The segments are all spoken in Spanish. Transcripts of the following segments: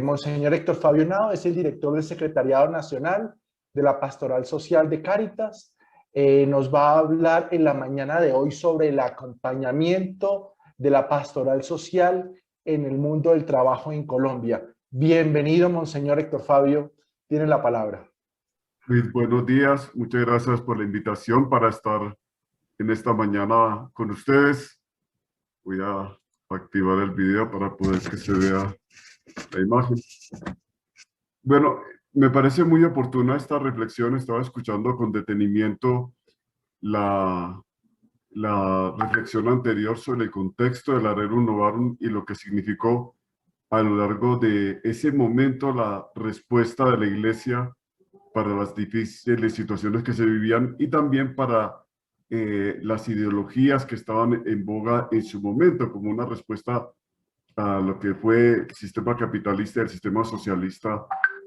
Monseñor Héctor Fabio Nao es el director del Secretariado Nacional de la Pastoral Social de Cáritas. Nos va a hablar en la mañana de hoy sobre el acompañamiento de la pastoral social en el mundo del trabajo en Colombia. Bienvenido, Monseñor Héctor Fabio. Tiene la palabra. Luis, buenos días. Muchas gracias por la invitación para estar en esta mañana con ustedes. Voy a activar el video para poder que se vea la imagen. Bueno, me parece muy oportuna esta reflexión. Estaba escuchando con detenimiento la reflexión anterior sobre el contexto del Rerum Novarum y lo que significó a lo largo de ese momento la respuesta de la Iglesia para las difíciles situaciones que se vivían y también para las ideologías que estaban en boga en su momento, como una respuesta a lo que fue el sistema capitalista y el sistema socialista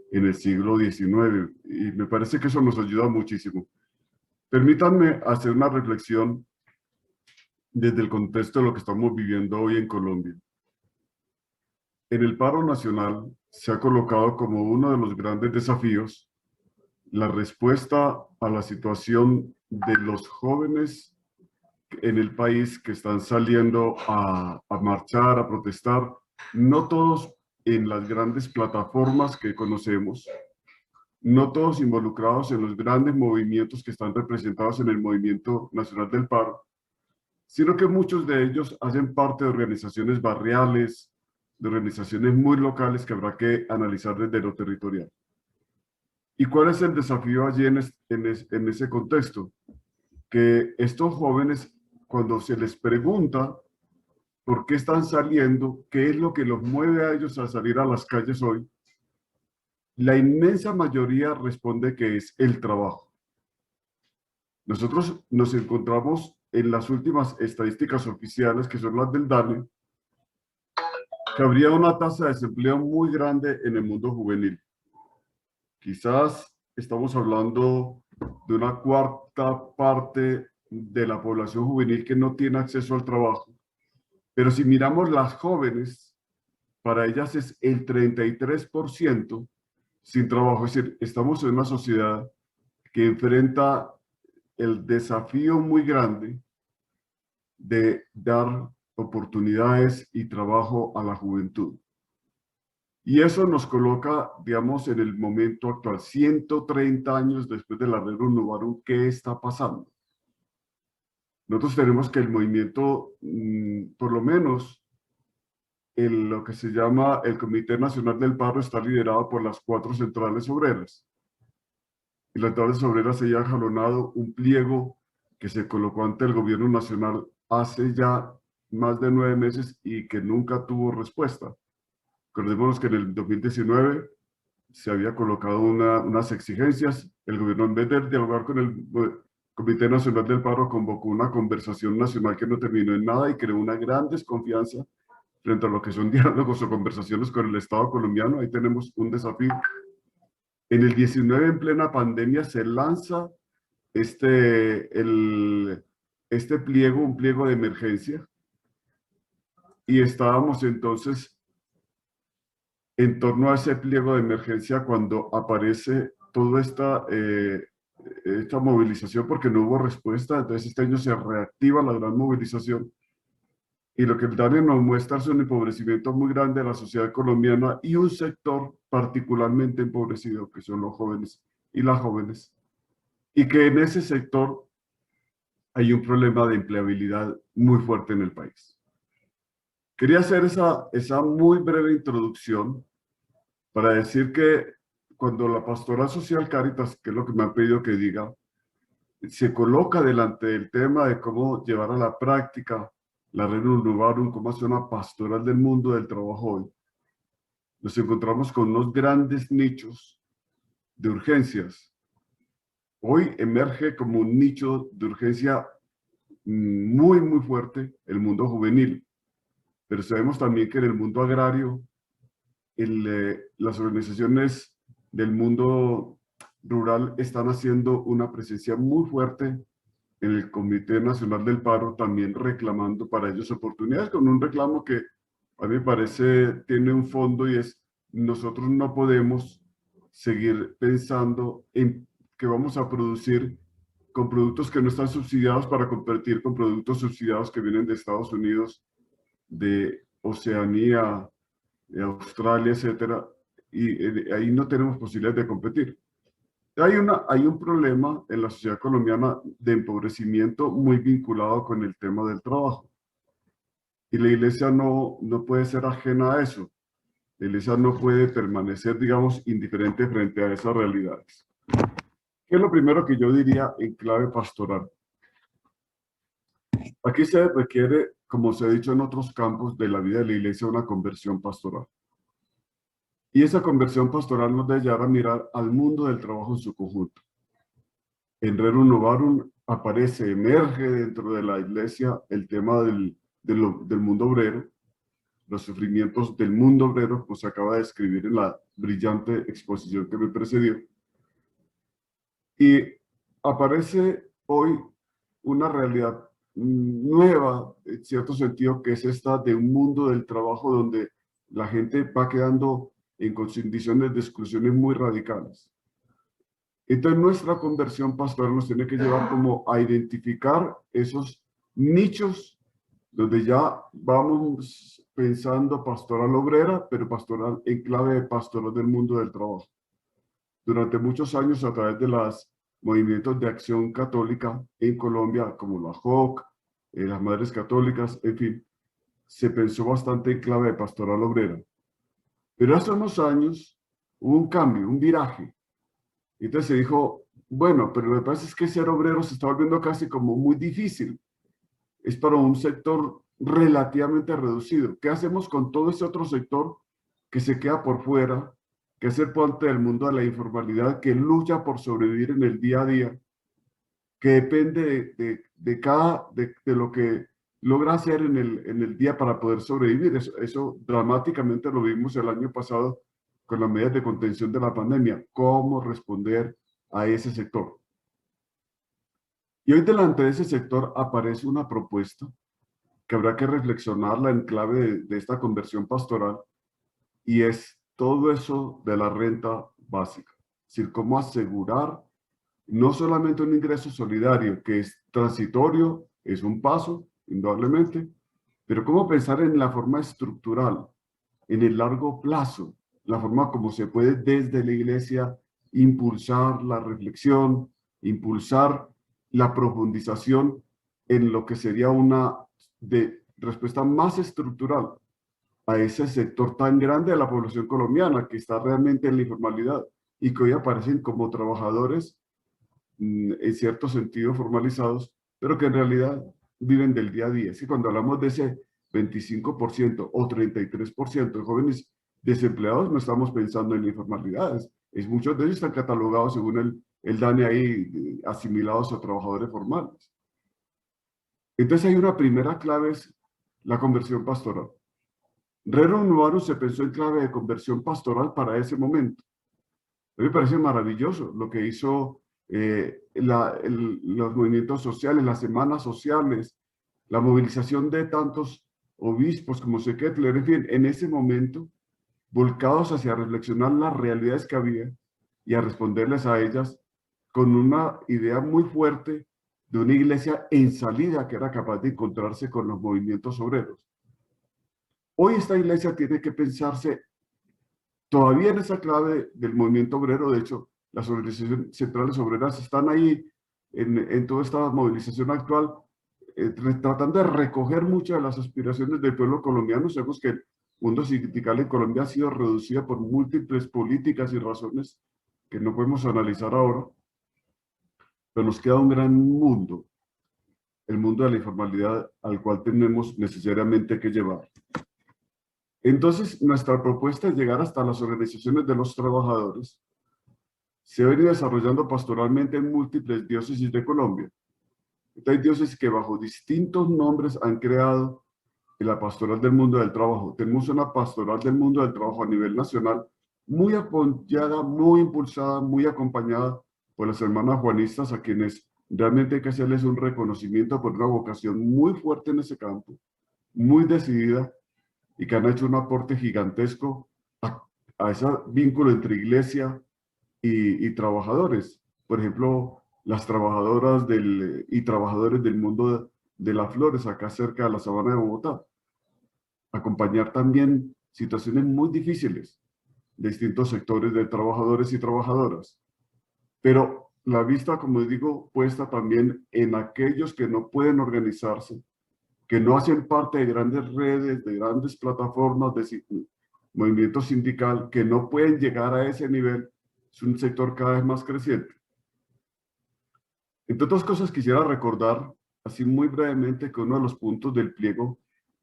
en el siglo XIX. Y me parece que eso nos ayuda muchísimo. Permítanme hacer una reflexión desde el contexto de lo que estamos viviendo hoy en Colombia. En el paro nacional se ha colocado como uno de los grandes desafíos la respuesta a la situación de los jóvenes en el país que están saliendo a marchar, a protestar, no todos en las grandes plataformas que conocemos, no todos involucrados en los grandes movimientos que están representados en el Movimiento Nacional del Paro, sino que muchos de ellos hacen parte de organizaciones barriales, de organizaciones muy locales que habrá que analizar desde lo territorial. ¿Y cuál es el desafío allí en ese contexto? Que estos jóvenes, cuando se les pregunta por qué están saliendo, qué es lo que los mueve a ellos a salir a las calles hoy, la inmensa mayoría responde que es el trabajo. Nosotros nos encontramos en las últimas estadísticas oficiales, que son las del DANE, que habría una tasa de desempleo muy grande en el mundo juvenil. Quizás estamos hablando de una cuarta parte de la población juvenil que no tiene acceso al trabajo. Pero si miramos las jóvenes, para ellas es el 33% sin trabajo. Es decir, estamos en una sociedad que enfrenta el desafío muy grande de dar oportunidades y trabajo a la juventud. Y eso nos coloca, digamos, en el momento actual, 130 años después de la Rerum Novarum, ¿qué está pasando? Nosotros tenemos que el movimiento, por lo menos, lo que se llama el Comité Nacional del Paro está liderado por las 4 centrales obreras. Y las centrales obreras se han jalonado un pliego que se colocó ante el gobierno nacional hace ya más de 9 meses y que nunca tuvo respuesta. Recordémonos que en el 2019 se había colocado unas exigencias. El gobierno, en vez de dialogar con el Comité Nacional del Paro, convocó una conversación nacional que no terminó en nada y creó una gran desconfianza frente a lo que son diálogos o conversaciones con el Estado colombiano. Ahí tenemos un desafío. En el 19, en plena pandemia, se lanza este pliego, un pliego de emergencia, y estábamos entonces en torno a ese pliego de emergencia cuando aparece toda esta movilización, porque no hubo respuesta. Entonces este año se reactiva la gran movilización, y lo que el DANE nos muestra es un empobrecimiento muy grande de la sociedad colombiana y un sector particularmente empobrecido, que son los jóvenes y las jóvenes, y que en ese sector hay un problema de empleabilidad muy fuerte en el país. Quería hacer esa muy breve introducción para decir que cuando la Pastoral Social Cáritas, que es lo que me han pedido que diga, se coloca delante del tema de cómo llevar a la práctica la Rerum Novarum, cómo hacer una pastoral del mundo del trabajo hoy, nos encontramos con unos grandes nichos de urgencias. Hoy emerge como un nicho de urgencia muy, muy fuerte el mundo juvenil, pero sabemos también que en el mundo agrario, las organizaciones del mundo rural están haciendo una presencia muy fuerte en el Comité Nacional del Paro, también reclamando para ellos oportunidades, con un reclamo que a mí me parece tiene un fondo, y es nosotros no podemos seguir pensando en que vamos a producir con productos que no están subsidiados para competir con productos subsidiados que vienen de Estados Unidos, de Oceanía, de Australia, etcétera, y ahí no tenemos posibilidades de competir. Hay un problema en la sociedad colombiana de empobrecimiento muy vinculado con el tema del trabajo. Y la iglesia no puede ser ajena a eso. La iglesia no puede permanecer, digamos, indiferente frente a esas realidades. ¿Qué es lo primero que yo diría en clave pastoral? Aquí se requiere, como se ha dicho en otros campos de la vida de la iglesia, una conversión pastoral. Y esa conversión pastoral nos debe llevar a mirar al mundo del trabajo en su conjunto. En Rerum Novarum aparece, emerge dentro de la iglesia el tema del mundo obrero, los sufrimientos del mundo obrero, como se acaba de escribir en la brillante exposición que me precedió. Y aparece hoy una realidad nueva, en cierto sentido, que es esta de un mundo del trabajo donde la gente va quedando en condiciones de exclusiones muy radicales. Entonces nuestra conversión pastoral nos tiene que llevar como a identificar esos nichos donde ya vamos pensando pastoral obrera, pero pastoral en clave de pastoral del mundo del trabajo. Durante muchos años, a través de los movimientos de acción católica en Colombia, como la JOC, las Madres Católicas, en fin, se pensó bastante en clave de pastoral obrera. Pero hace unos años hubo un cambio, un viraje. Entonces se dijo, bueno, pero lo que pasa es que ser obrero se está volviendo casi como muy difícil. Es para un sector relativamente reducido. ¿Qué hacemos con todo ese otro sector que se queda por fuera, que es el parte del mundo de la informalidad, que lucha por sobrevivir en el día a día, que depende de lo que logra hacer en el día para poder sobrevivir? Eso dramáticamente lo vimos el año pasado con las medidas de contención de la pandemia. ¿Cómo responder a ese sector? Y hoy delante de ese sector aparece una propuesta que habrá que reflexionarla en clave de esta conversión pastoral, y es todo eso de la renta básica. Es decir, cómo asegurar no solamente un ingreso solidario, que es transitorio, es un paso, indudablemente, pero cómo pensar en la forma estructural, en el largo plazo, la forma como se puede desde la iglesia impulsar la reflexión, impulsar la profundización en lo que sería una respuesta más estructural a ese sector tan grande de la población colombiana que está realmente en la informalidad y que hoy aparecen como trabajadores en cierto sentido formalizados, pero que en realidad viven del día a día. Es que cuando hablamos de ese 25% o 33% de jóvenes desempleados, no estamos pensando en la informalidad. Muchos de ellos están catalogados según el DANE ahí, asimilados a trabajadores formales. Entonces hay una primera clave, es la conversión pastoral. Rerum Novarum se pensó en clave de conversión pastoral para ese momento. A mí me parece maravilloso lo que hizo los movimientos sociales, las semanas sociales, la movilización de tantos obispos como Sequetler, en fin, en ese momento, volcados hacia reflexionar las realidades que había y a responderles a ellas con una idea muy fuerte de una iglesia en salida que era capaz de encontrarse con los movimientos obreros. Hoy esta iglesia tiene que pensarse todavía en esa clave del movimiento obrero. De hecho, las organizaciones centrales obreras están ahí en toda esta movilización actual, tratando de recoger muchas de las aspiraciones del pueblo colombiano. Sabemos que el mundo sindical en Colombia ha sido reducido por múltiples políticas y razones que no podemos analizar ahora, pero nos queda un gran mundo, el mundo de la informalidad, al cual tenemos necesariamente que llevar. Entonces, nuestra propuesta es llegar hasta las organizaciones de los trabajadores. Se ha venido desarrollando pastoralmente en múltiples diócesis de Colombia. Hay diócesis que bajo distintos nombres han creado la pastoral del mundo del trabajo. Tenemos una pastoral del mundo del trabajo a nivel nacional, muy apoyada, muy impulsada, muy acompañada por las hermanas juanistas, a quienes realmente hay que hacerles un reconocimiento por una vocación muy fuerte en ese campo, muy decidida, y que han hecho un aporte gigantesco a ese vínculo entre iglesia y trabajadores. Por ejemplo, las trabajadoras y trabajadores del mundo de las flores, acá cerca de la Sabana de Bogotá. Acompañar también situaciones muy difíciles de distintos sectores de trabajadores y trabajadoras. Pero la vista, como digo, puesta también en aquellos que no pueden organizarse, que no hacen parte de grandes redes, de grandes plataformas, de movimiento sindical, que no pueden llegar a ese nivel. Es un sector cada vez más creciente. Entre otras cosas, quisiera recordar, así muy brevemente, que uno de los puntos del pliego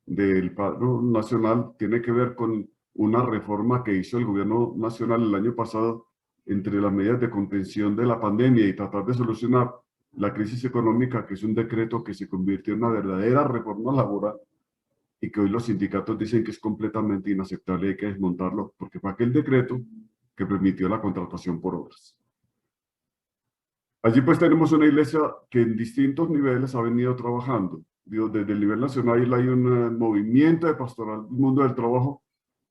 del paro nacional tiene que ver con una reforma que hizo el gobierno nacional el año pasado entre las medidas de contención de la pandemia y tratar de solucionar la crisis económica, que es un decreto que se convirtió en una verdadera reforma laboral y que hoy los sindicatos dicen que es completamente inaceptable y hay que desmontarlo, porque fue aquel decreto que permitió la contratación por obras. Allí pues tenemos una iglesia que en distintos niveles ha venido trabajando. Digo, desde el nivel nacional hay un movimiento de pastoral del mundo del trabajo,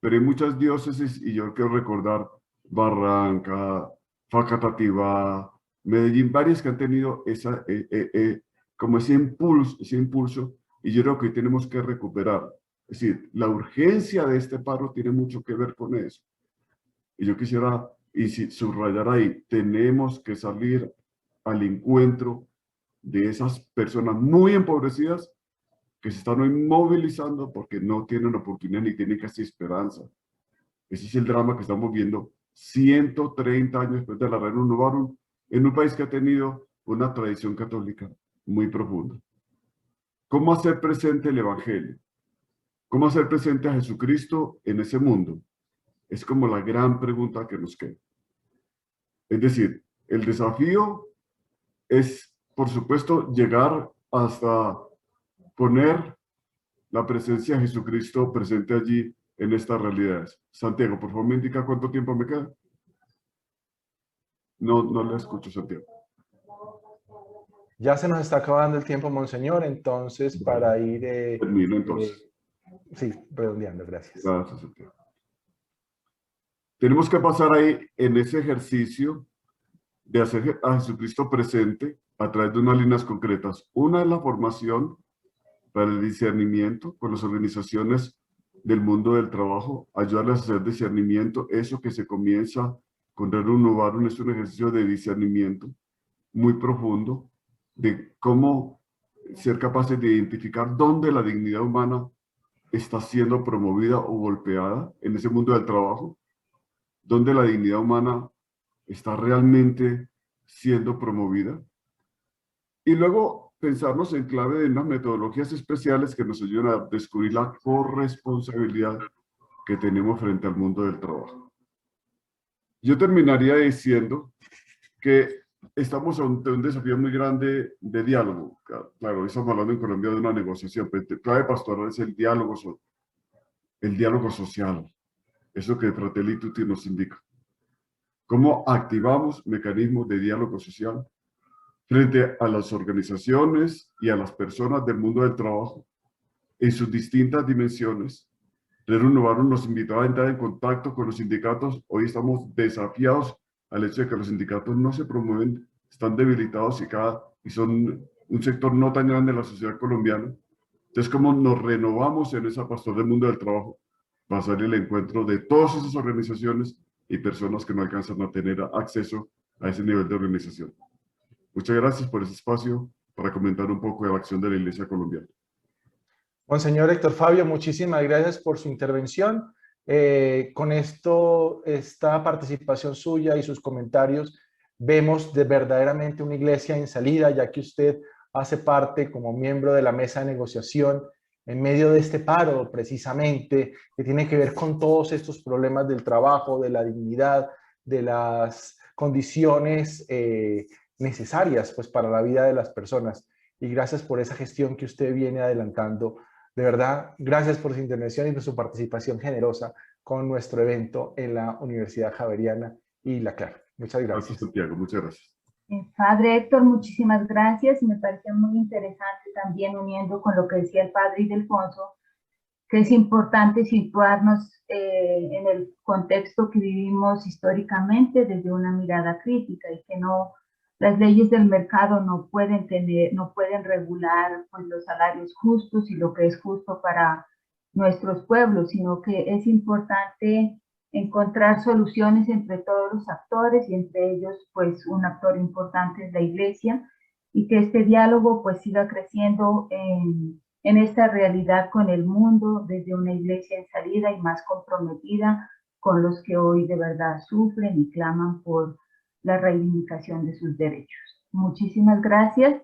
pero hay muchas diócesis, y yo quiero recordar Barranca, Facatativá, Medellín, varias que han tenido como ese impulso, y yo creo que hoy tenemos que recuperar. Es decir, la urgencia de este paro tiene mucho que ver con eso. Y yo quisiera subrayar ahí, tenemos que salir al encuentro de esas personas muy empobrecidas que se están hoy movilizando porque no tienen oportunidad ni tienen casi esperanza. Ese es el drama que estamos viendo 130 años después de la Reina Novarum, en un país que ha tenido una tradición católica muy profunda. ¿Cómo hacer presente el Evangelio? ¿Cómo hacer presente a Jesucristo en ese mundo? Es como la gran pregunta que nos queda. Es decir, el desafío es, por supuesto, llegar hasta poner la presencia de Jesucristo presente allí en estas realidades. Santiago, por favor, me indica cuánto tiempo me queda. No le escucho, Santiago. Ya se nos está acabando el tiempo, Monseñor, entonces para ir... Termino entonces. Sí, redondeando, gracias. Gracias, Santiago. Tenemos que pasar ahí en ese ejercicio de hacer a Jesucristo presente a través de unas líneas concretas. Una es la formación para el discernimiento con las organizaciones del mundo del trabajo, ayudarles a hacer discernimiento. Eso que se comienza con Rerum Novarum es un ejercicio de discernimiento muy profundo de cómo ser capaces de identificar dónde la dignidad humana está siendo promovida o golpeada en ese mundo del trabajo, dónde la dignidad humana está realmente siendo promovida. Y luego pensarnos en clave de unas metodologías especiales que nos ayuden a descubrir la corresponsabilidad que tenemos frente al mundo del trabajo. Yo terminaría diciendo que estamos ante un desafío muy grande de diálogo. Claro, estamos hablando en Colombia de una negociación, pero la clave pastoral es el diálogo social. Eso que Fratelli Tutti nos indica. ¿Cómo activamos mecanismos de diálogo social frente a las organizaciones y a las personas del mundo del trabajo en sus distintas dimensiones? Rerum Novarum nos invitaba a entrar en contacto con los sindicatos. Hoy estamos desafiados al hecho de que los sindicatos no se promueven, están debilitados y son un sector no tan grande de la sociedad colombiana. Entonces, ¿cómo nos renovamos en esa pastor del mundo del trabajo para salir al encuentro de todas esas organizaciones y personas que no alcanzan a tener acceso a ese nivel de organización? Muchas gracias por ese espacio para comentar un poco de la acción de la Iglesia colombiana. Monseñor Héctor Fabio, muchísimas gracias por su intervención. Con esta participación suya y sus comentarios, vemos verdaderamente una iglesia en salida, ya que usted hace parte como miembro de la mesa de negociación en medio de este paro, precisamente, que tiene que ver con todos estos problemas del trabajo, de la dignidad, de las condiciones necesarias pues, para la vida de las personas. Y gracias por esa gestión que usted viene adelantando. De verdad, gracias por su intervención y por su participación generosa con nuestro evento en la Universidad Javeriana y la CLAR. Muchas gracias. Gracias, Santiago. Muchas gracias. Padre Héctor, muchísimas gracias. Y me parece muy interesante también, uniendo con lo que decía el Padre Ildefonso, que es importante situarnos en el contexto que vivimos históricamente desde una mirada crítica y que no, las leyes del mercado no pueden regular pues, los salarios justos y lo que es justo para nuestros pueblos, sino que es importante encontrar soluciones entre todos los actores y entre ellos pues un actor importante es la Iglesia, y que este diálogo pues siga creciendo en esta realidad con el mundo desde una Iglesia en salida y más comprometida con los que hoy de verdad sufren y claman por la reivindicación de sus derechos. Muchísimas gracias